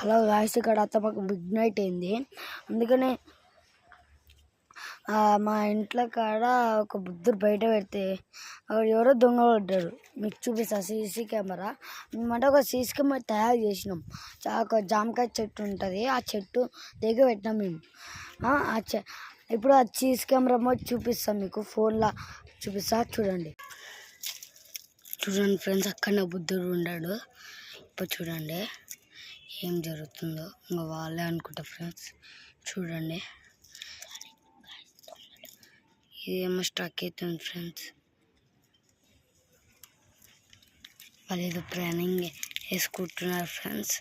Hello guys, ఇక్కడ మాకు mid night అయింది. అందుకనే మా ఇంట్లో కాడ ఒక బుద్ధుడు బయట పెడితే అక్కడ ఎవరో దొంగ పడ్డారు. మీకు చూపిస్తా సీసీ కెమెరా. మేమంటే ఒక సీసీ కెమెరా తయారు చేసినాం. ఒక జామకాయ చెట్టు ఉంటుంది, ఆ చెట్టు దగ్గర పెట్టినాం మేము. ఇప్పుడు ఆ సీసీ కెమెరా మోడ్ చూపిస్తాం, మీకు ఫోన్లో చూపిస్తా. చూడండి ఫ్రెండ్స్, అక్కడనే బుద్ధుడు ఉన్నాడు. ఇప్పుడు చూడండి ఏం జరుగుతుందో. ఇంకా వాళ్ళే అనుకుంటా ఫ్రెండ్స్. చూడండి, ఇదేమో స్ట్రక్ అవుతుంది ఫ్రెండ్స్. వాళ్ళు ఏదో ప్లానింగ్ వేసుకుంటున్నారు ఫ్రెండ్స్.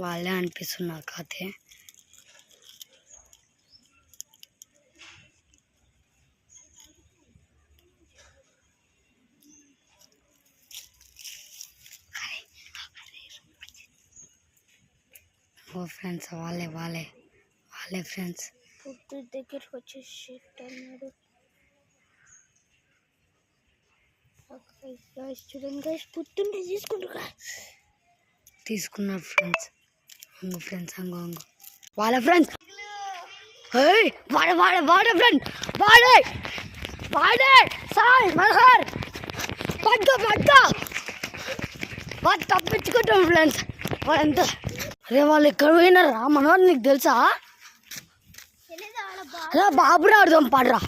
వాళ్ళే అనిపిస్తుంది నాకైతే. ఓ ఫ్రెండ్స్, వాళ్ళే ఫ్రెండ్స్. పుట్టు దగ్గరికి వచ్చేసి అన్నాడు. చూడండి గైస్, పుట్టుండి తీసుకున్నారు ఫ్రెండ్స్. అంగో వాళ్ళ ఫ్రెండ్స్. వాడే ఫ్రెండ్, వాడే సాయ్ మనహర్ పడ్డా వాడు తప్పించుకుంటాం ఫ్రెండ్స్. వాడంతా అరే వాళ్ళు ఎక్కడ పోయినారా మనోడు, నీకు తెలుసా? అరే బాబు రాడుదాం పడరా.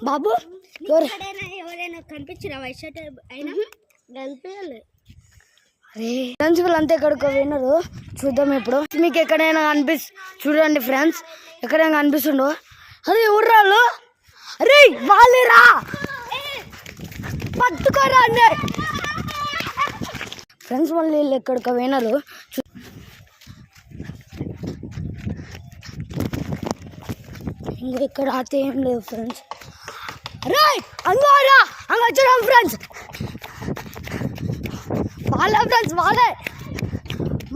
బాబు ఎవరైనా కనిపించిన వైట్ షర్ట్ అయినా కనిపించాలి. అరే ఫ్రెండ్స్, వీళ్ళంతా ఎక్కడికో పోయినారు. చూద్దాం ఇప్పుడు. మీకు ఎక్కడైనా చూడండి ఫ్రెండ్స్, ఎక్కడైనా కనిపిస్తుండో. అరే ఎవరు రాళ్ళు? అరే వాళ్ళేరా, పట్టుకోరా అండి ఫ్రెండ్స్. మళ్ళీ వీళ్ళు ఎక్కడికో పోయినారు. ఇంకా ఇక్కడ ఆడితే ఏం లేదు ఫ్రెండ్స్. అరే అంగోరా వచ్చాం ఫ్రెండ్స్. వాళ్ళే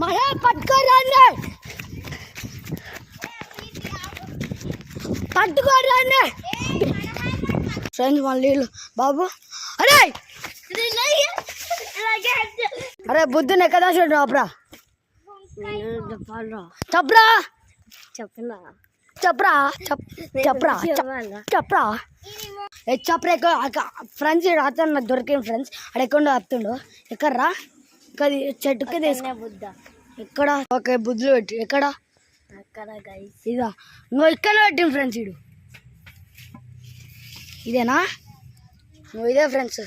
మళ్ళీ పట్టుకోరా ఫ్రెండ్స్. మళ్ళీ బాబు అరే బుద్ధుని ఎక్కడ చూడు అప్పుడా చెప్పరా ఫ్రెండ్స్. అతను నాకు దొరికింది ఫ్రెండ్స్. అక్కడ ఎక్కడ వస్తుండో. ఎక్కడరా? ఇక్కడ చెట్టుకి తీసుకు బుద్ధ ఎక్కడ? ఓకే, బుద్ధులు పెట్టి ఎక్కడ? ఇదా నువ్వు ఇక్కడ పెట్టింది ఫ్రెండ్స్. ఇదేనా? నువ్వు ఇదే ఫ్రెండ్స్.